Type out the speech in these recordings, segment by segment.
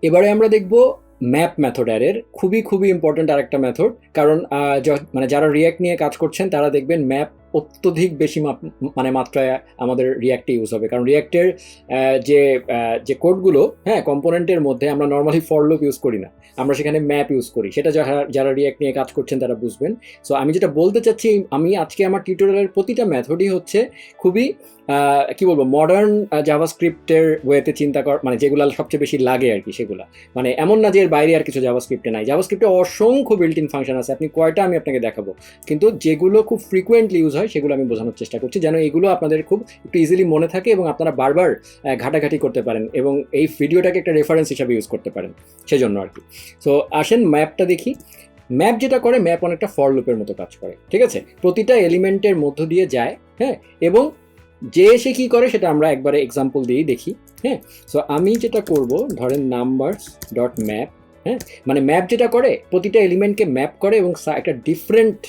এবারে আমরা দেখব ম্যাপ মেথড অ্যারের খুবই খুবই ইম্পর্ট্যান্ট আরেকটা মেথড, কারণ মানে যারা রিয়াক্ট নিয়ে কাজ করছেন তারা দেখবেন ম্যাপ অত্যধিক বেশি মানে মাত্রায় আমাদের রিয়াক্টে ইউজ হবে, কারণ রিয়াক্টের যে যে কোডগুলো, হ্যাঁ, কম্পোনেন্টের মধ্যে আমরা নর্মালি ফর লুপ ইউজ করি না, আমরা সেখানে ম্যাপ ইউজ করি। সেটা যারা রিয়াক্ট নিয়ে কাজ করছেন তারা বুঝবেন। সো আমি যেটা বলতে চাচ্ছি, আমি আজকে আমার টিউটোরিয়ালের প্রতিটা মেথডই হচ্ছে খুবই কি বলবো, মডার্ন জাভাস্ক্রিপ্টের ওয়েতে চিন্তা কর, মানে যেগুলো সবচেয়ে বেশি লাগে আর কি, সেগুলো মানে এমন না যে এর বাইরে আর কিছু জাভাস্ক্রিপ্টে নাই। জাভাস্ক্রিপ্টে অসংখ্য বিল্ট ইন ফাংশন আছে, আপনি কয়টা আমি আপনাকে দেখাবো, কিন্তু যেগুলো খুব ফ্রিকোয়েন্টলি ইউজ হয় সেগুলো আমি বোঝানোর চেষ্টা করছি, যেন এগুলো আপনাদের খুব একটু ইজিলি মনে থাকে এবং আপনারা বারবার ঘাটাঘাটি করতে পারেন এবং এই ভিডিওটাকে একটা রেফারেন্স হিসাবে ইউজ করতে পারেন, সেজন্য আর কি। সো আসেন ম্যাপটা দেখি। ম্যাপ যেটা করে, ম্যাপ অনেকটা ফর লুপের মতো কাজ করে, ঠিক আছে? প্রতিটা এলিমেন্টের মধ্য দিয়ে যায়, হ্যাঁ, এবং যে এসে কী করে সেটা আমরা একবারে এক্সাম্পল দিয়েই দেখি, হ্যাঁ। সো আমি যেটা করব, ধরেন নাম্বারস ডট ম্যাপ, হ্যাঁ, মানে ম্যাপ যেটা করে প্রতিটা এলিমেন্টকে ম্যাপ করে এবং একটা ডিফারেন্ট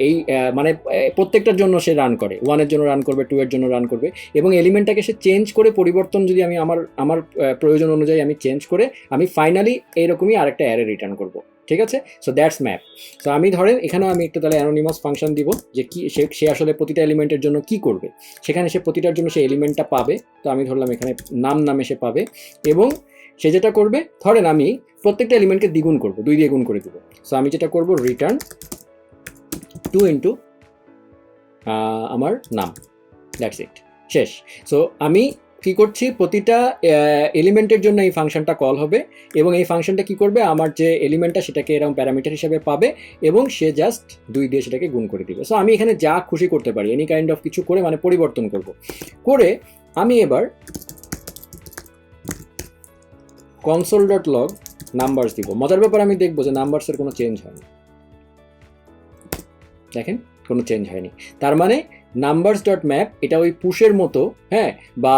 এই মানে প্রত্যেকটার জন্য সে রান করে, 1-এর জন্য রান করবে, 2-এর জন্য রান করবে, এবং এলিমেন্টটাকে সে চেঞ্জ করে, পরিবর্তন যদি আমি আমার প্রয়োজন অনুযায়ী আমি চেঞ্জ করে আমি ফাইনালি এইরকমই আরেকটা অ্যারে রিটার্ন করব, ঠিক আছে? So that's map. সো আমি ধরেন এখানেও আমি একটা তাহলে অ্যানোনিমাস ফাংশন দিব, যে কি সে আসলে প্রতিটা এলিমেন্টের জন্য কি করবে, সেখানে সে প্রতিটার জন্য সে এলিমেন্টটা পাবে। তো আমি ধরলাম এখানে নামে সে পাবে, এবং সে যেটা করবে, ধরেন আমি প্রত্যেকটা এলিমেন্টকে দ্বিগুণ করব, 2 দিয়ে গুণ করে দেবো। সো আমি যেটা করব, রিটার্ন 2 ইন্টু আমার নাম, দ্যাটস ইট, শেষ। সো আমি কী করছি, প্রতিটা এলিমেন্টের জন্য এই ফাংশনটা কল হবে, এবং এই ফাংশনটা কি করবে, আমার যে এলিমেন্টটা সেটাকে এরকম প্যারামিটার হিসেবে পাবে, এবং সে জাস্ট 2 দিয়ে সেটাকে গুণ করে দিবে। সো আমি এখানে যা খুশি করতে পারি, এনি কাইন্ড অফ কিছু করে, মানে পরিবর্তন করব, করে আমি এবার কনসোল ডট লগ নাম্বারস দিব। মজার ব্যাপার, আমি দেখবো যে নাম্বারসের কোনো চেঞ্জ হয়নি, দেখেন কোনো চেঞ্জ হয়নি। তার মানে নাম্বারস ডট ম্যাপ এটা ওই পুশের মতো, হ্যাঁ, বা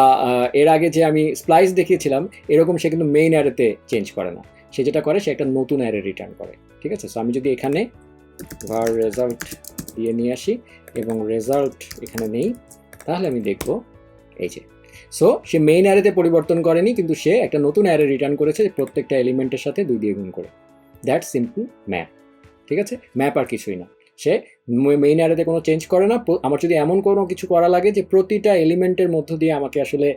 এর আগে যে আমি স্প্লাইস দেখিয়েছিলাম এরকম, সে কিন্তু মেইন অ্যারেতে চেঞ্জ করে না। সে যেটা করে, সে একটা নতুন অ্যারে রিটার্ন করে, ঠিক আছে? সো আমি যদি এখানে var রেজাল্ট দিয়ে নিয়ে আসি এবং রেজাল্ট এখানে নেই, তাহলে আমি দেখব এই যে, সো সে মেইন অ্যারেতে পরিবর্তন করেনি, কিন্তু সে একটা নতুন অ্যারে রিটার্ন করেছে প্রত্যেকটা এলিমেন্টের সাথে 2 দিয়ে গুণ করে। দ্যাটস সিম্পল ম্যাপ, ঠিক আছে? ম্যাপ আর কিছুই না, সে মেইন অ্যারেতে কোনো চেঞ্জ করে না। আমার যদি এমন কোনো কিছু করা লাগে যে প্রতিটা এলিমেন্টের মধ্য দিয়ে আমাকে আসলে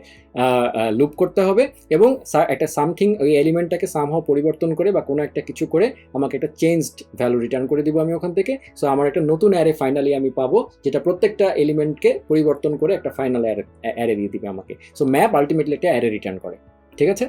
লুপ করতে হবে, এবং একটা সামথিং ওই এলিমেন্টটাকে সামহাও পরিবর্তন করে বা কোনো একটা কিছু করে আমাকে একটা চেঞ্জড ভ্যালু রিটার্ন করে দিব আমি ওখান থেকে। সো আমার একটা নতুন অ্যারে ফাইনালি আমি পাবো, যেটা প্রত্যেকটা এলিমেন্টকে পরিবর্তন করে একটা ফাইনাল অ্যারে দিয়ে দিবে আমাকে। সো ম্যাপ আলটিমেটলি একটা অ্যারে রিটার্ন করে, ঠিক আছে?